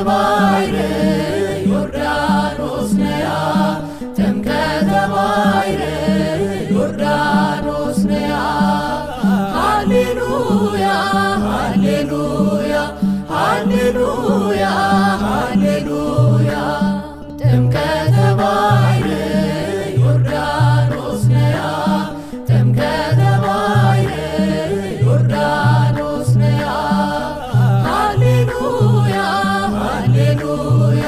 ባሕር ዮርዳኖስ ነያ ጥምቀተ ባሕር ዮርዳኖስ ነያ ሃሌሉያ ሃሌሉያ ሃሌሉያ ሃሌሉያ ጥምቀተ ባሕር ዮርዳኖስ ነያ ጥምቀተ ባሕር ዮርዳኖስ ነያ ሃሌሉያ ሃሌሉያ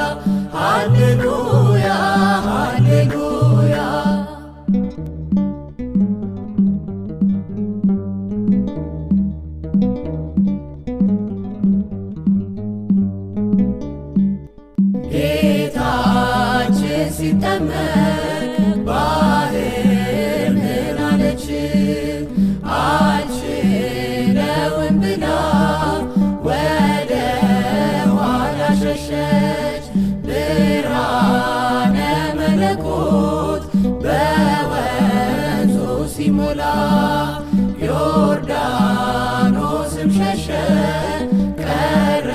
ሃሌሉያ ሃሌሉያ ጌታችን ሲጠመቅ ባሕር ምን አለች? አልችለውም ብላ ወደ ኋላ ሸሸች። ብርሃነ መለኮት በወንዙ ሲሞላ ዮርዳኖስም ሸሸ ቀረ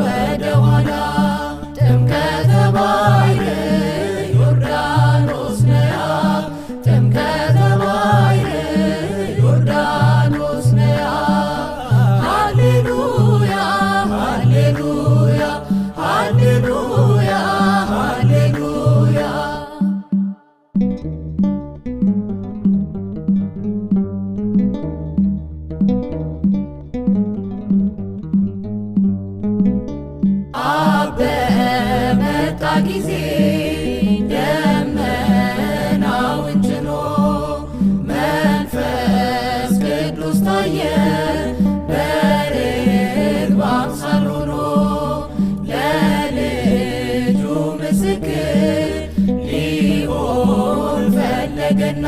ወደ ኋላ። ጥምቀተ ባሕር ዮርዳኖስ ነያ ጥምቀተ ባሕር ዮርዳኖስ ነያ ሃሌሉያ ሃሌሉያ ሃሌሉያ ሃሌሉያ በመጣ ጊዜ ደመናውን ጭኖ መንፈስ ቅዱስ ታየ በርግብ አምሳል ሆኖ ለልጁ ምስክር ሊሆን ፈለገና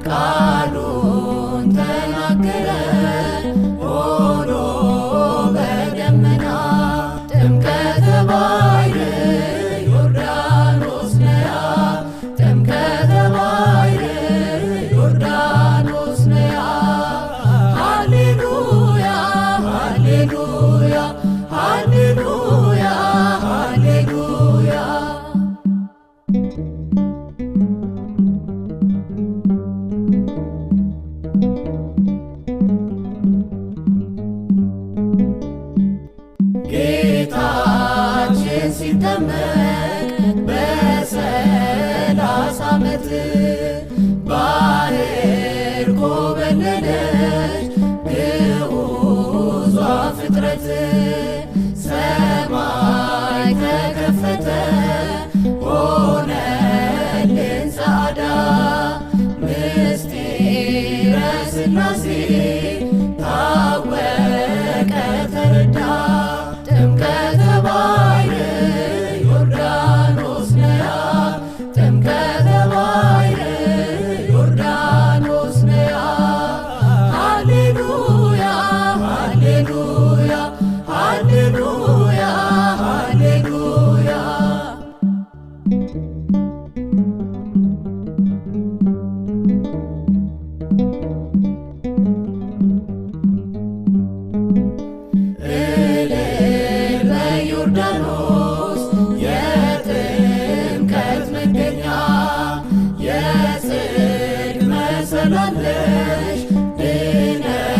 ቃሉን ተናገረ ሆኖ በደመና። ጥምቀተ ባሕር ዮርዳኖስ ነያ ጥምቀተ ባሕር ዮርዳኖስ ነያ ሃሌሉያ ሃሌሉያ ሃሌሉያ ሃሌሉያ ጌታችን ሲጠመቅ በ30 ዓመት ባሕር ኮበለለች ግዑዟ ፍጥረት። ሰማይ ተከፈተ ሆነልን ጸዓዳ ምስጢረ ሥላሴ ታወቀ ተረዳ። ጥምቀተ ባሕር ዮርዳኖስ ነያ ጥምቀተ ባሕር ዮርዳኖስ ነያ ሃሌሉያ ሃሌሉያ ሃሌሉያ ሃሌሉያ ዮርዳኖስ የጥምቀት መገኛ የጽድቅ መሰላለሽ ድነታችን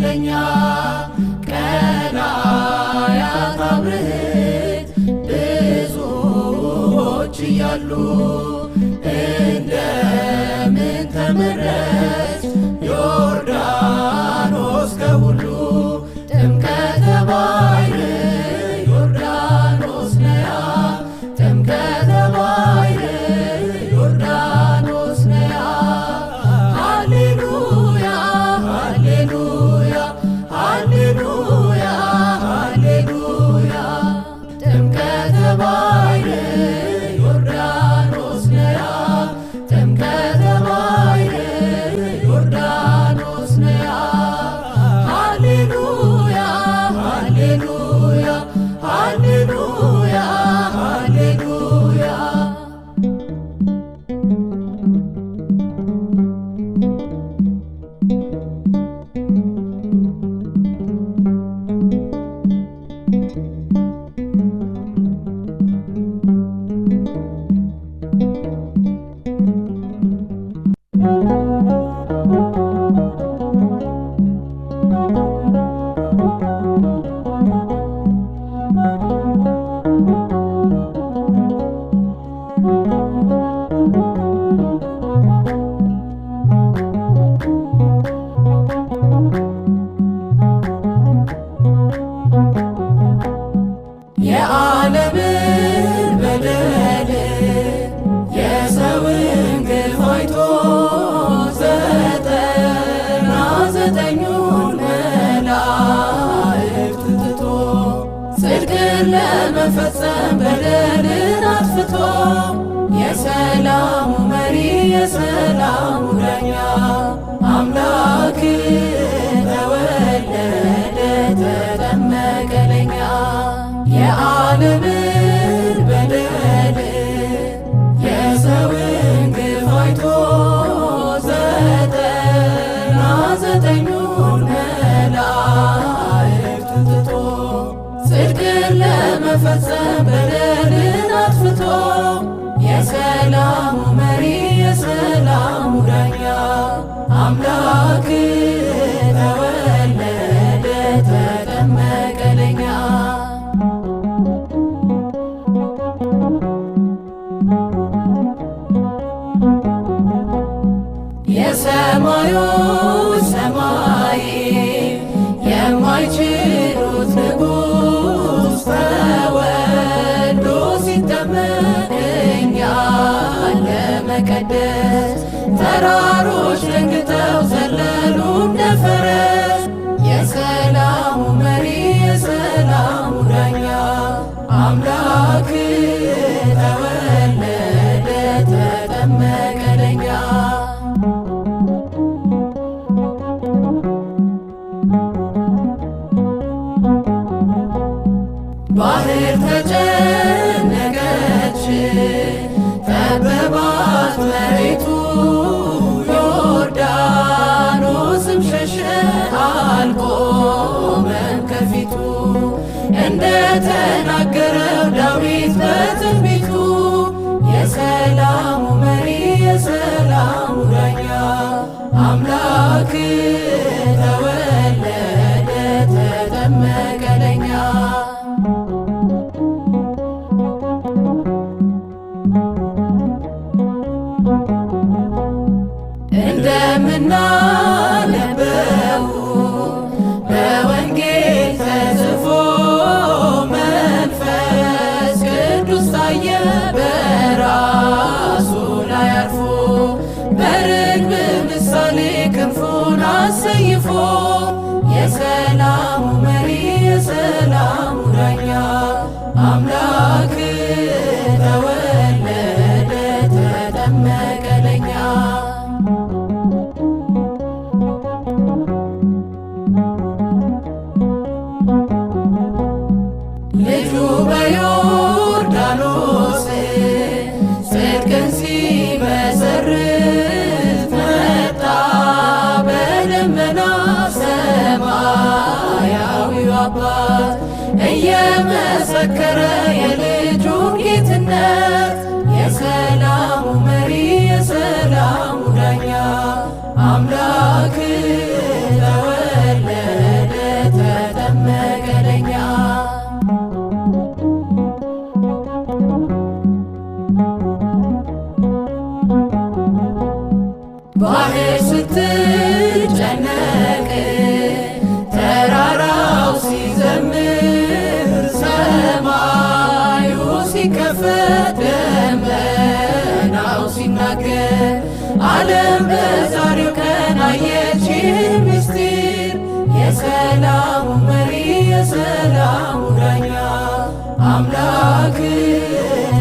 ለኛ ቀላያት አብርህት ብዙዎች እያሉ እንደምን ተመረች ዮርዳኖስ ከሁሉ። ጥምቀተ ባሕር ዮርዳኖስ ነያ ጥምቀተ ባሕር ዮርዳኖስ ነያ ሃሌሉያ ሃሌሉያ ሃሌሉያ ሃሌሉያ ጥምቀተ ባሕር ዮርዳኖስ ለመፈጸም በደልን አጥፍቶ የሰላሙ መሪ የሰላሙ ዳኛ አምላክ ተወለደ ተጠመቀ ለኛ የዓለምን በደል የሰውን ግፍ አይቶ 99ኙን መላእክቱን ትቶ ጽድቅን ለመፈጸም በደልን አጥፍቶ የሰላሙ መሪ የሰላሙ ዳኛ አምላክ ተወለደ ተጠመቀ ለኛ የሰማዮች ሰማይ የማይችሉት ንጉሥ ተወልዶ ሲጠመቅ እኛን ለመቀደስ ተራሮች ደንግጠው ዘለሉ እንደ ፈረስ የሰላሙ መሪ የሰላሙ ዳኛ አምላክ ተወለደ ተጠመቀ ለኛ ባህር ተጨነቀች ጠበባት መሬቱ ዮርዳኖስም ሸሸ አልቆመም ከፊቱ እንደተናገረው ዳዊት በትንቢቱ የሰላሙ መሪ የሰላሙ ዳኛ አምላክ ተወለደ ተጠመቀ ለኛ እንደምናነበው በወንጌል ተጽፎ መንፈስ ቅዱስ ታየ በራሱ ላይ አርፎ በርግብ ምሳሌ ክንፉን አሰይፎ የሰላሙ መሪ የሰላሙ ዳኛ አምላክ ተወለደ ተጠመቀ ለኛ ልጁ በዮርዳኖስ ጽድቅን ሲመሰርት መጣ በደመና ሰማያዊው አባት እየመሰከረ የልጁን ጌትነት የሰላሙ መሪ የሰላሙ ዳኛ አምላክ ተወለደ ተጠመቀ ለኛ ባህር ስትጨነቅ ተራራው ሲዘምር ሰማዩ ሲከፈት ደመናው ሲናገር ዓለም በዛሬው ቀን አየች ምስጢር የሰላሙ መሪ የሰላሙ ዳኛ አምላክ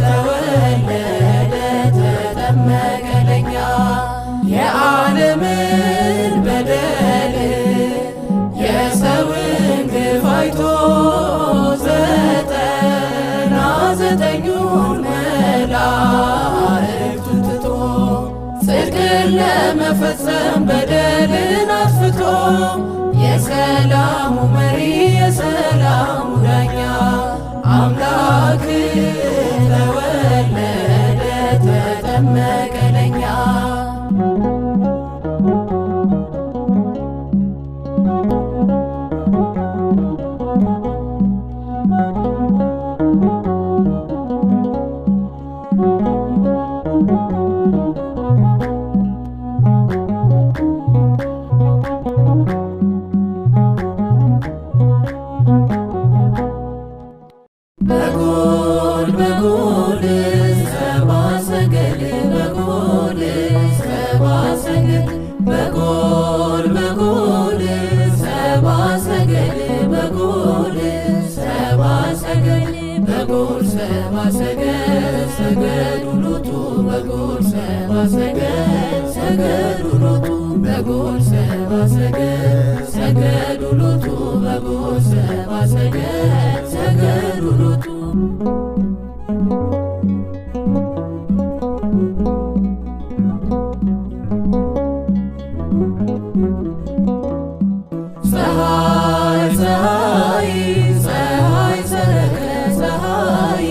ተወለደ ተጠመቀ ለኛ የዓለምን በደል የሰውን ግፍ አይቶ 99ኙን መላእክቱን ትቶ ጽድቅን ለመፈጸም በደልን አጥፍቶ የሰላሙ መሪ የሰላሙ ዳኛ አምላክ ተወለደ ተጠመቀ ለኛ በጎል ሰብአ ሰገል በጎል ሰብአ ሰገል በጎል ሰብአ ሰገል በጎል ሰብአ ሰገል በጎል ሰብአ ሰገል ሰገዱ ሎቱ በጎል ሰብአ ሰገል ሰገዱ ሎቱ በጎል ሰብአ ሰገል ሰገዱ ሎቱ በጎል ሰብአ ሰገል ሰገዱ ሎቱ ፀሐይ ፀሐይ ፀሐይ ሰረቀ ፀሐይ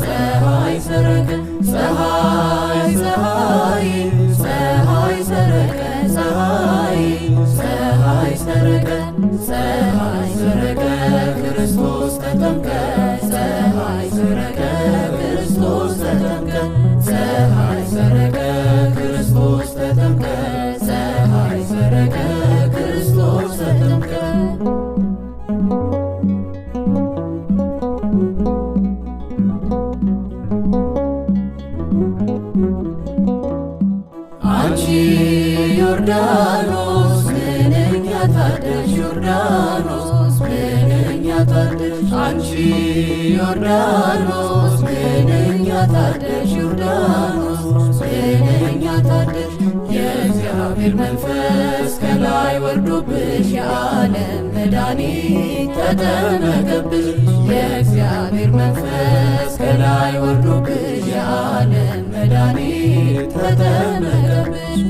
ፀሐይ ሰረቀ ፀሐይ ፀሐይ ፀሐይ ሰረቀ ፀሐይ ፀሐይ ሰረቀ ፀሐይ ሰረቀ ክርስቶስ ተጠምቀ ፀሐይ ሰረቀ ክርስቶስ ተጠምቀ ፀሐይ ሰረቀ ክርስቶስ ተጠምቀ ፀሐይ ሰረቀ ክርስቶስ ተጠምቀ አንቺ ዮርዳኖስ ምንኛ ታደልሽ ዮርዳኖስ ምንኛ ታደልሽ አንቺ ዮርዳኖስ ምንኛ ታደልሽ ዮርዳኖስ ምንኛ ታደልሽ የእግዚአብሔር መንፈስ ከላይ ወርዶብሽ የዓለም መድኃኒት ተጠመቀብሽ የእግዚአብሔር መንፈስ ከላይ ወርዶብሽ የዓለም መድኃኒት ተጠመቀብሽ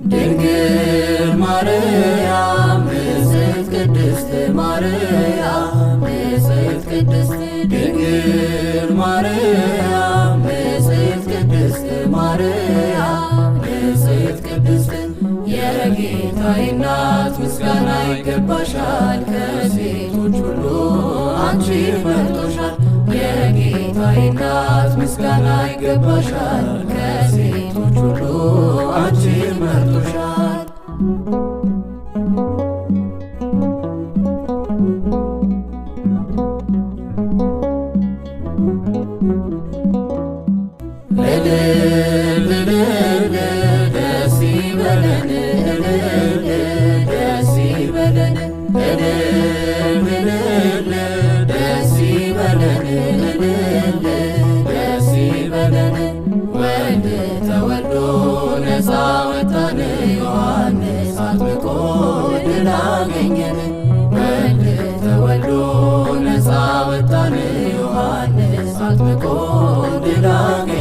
ድንግል ማርያም ንጽሕት ቅድስት ማርያም ንጽሕት ቅድስት ድንግል ማርያም ንጽሕት ቅድስት ማርያም ንጽሕት ቅድስት የጌታዬ እናት ምስጋና ይገባሻል ከሴቶች ሁሉ አንቺ መርጦሻል የጌታዬ እናት ምስጋና ይገባሻል ከሴቶች ሁሉ አንቺ መርጦሻል እልል እልል ደስ ይበለን እልል ደስ ይበለን እልል እልል ደስ ይበለን እልል ደስ ይበለን ወልድ ተወልዶ ነፃ ወጣን ዮሐንስ አጥምቆ ድል አገኘን ወልድ ተወልዶ ነፃ ወጣን ዮሐንስ አጥምቆ ድል አገኘን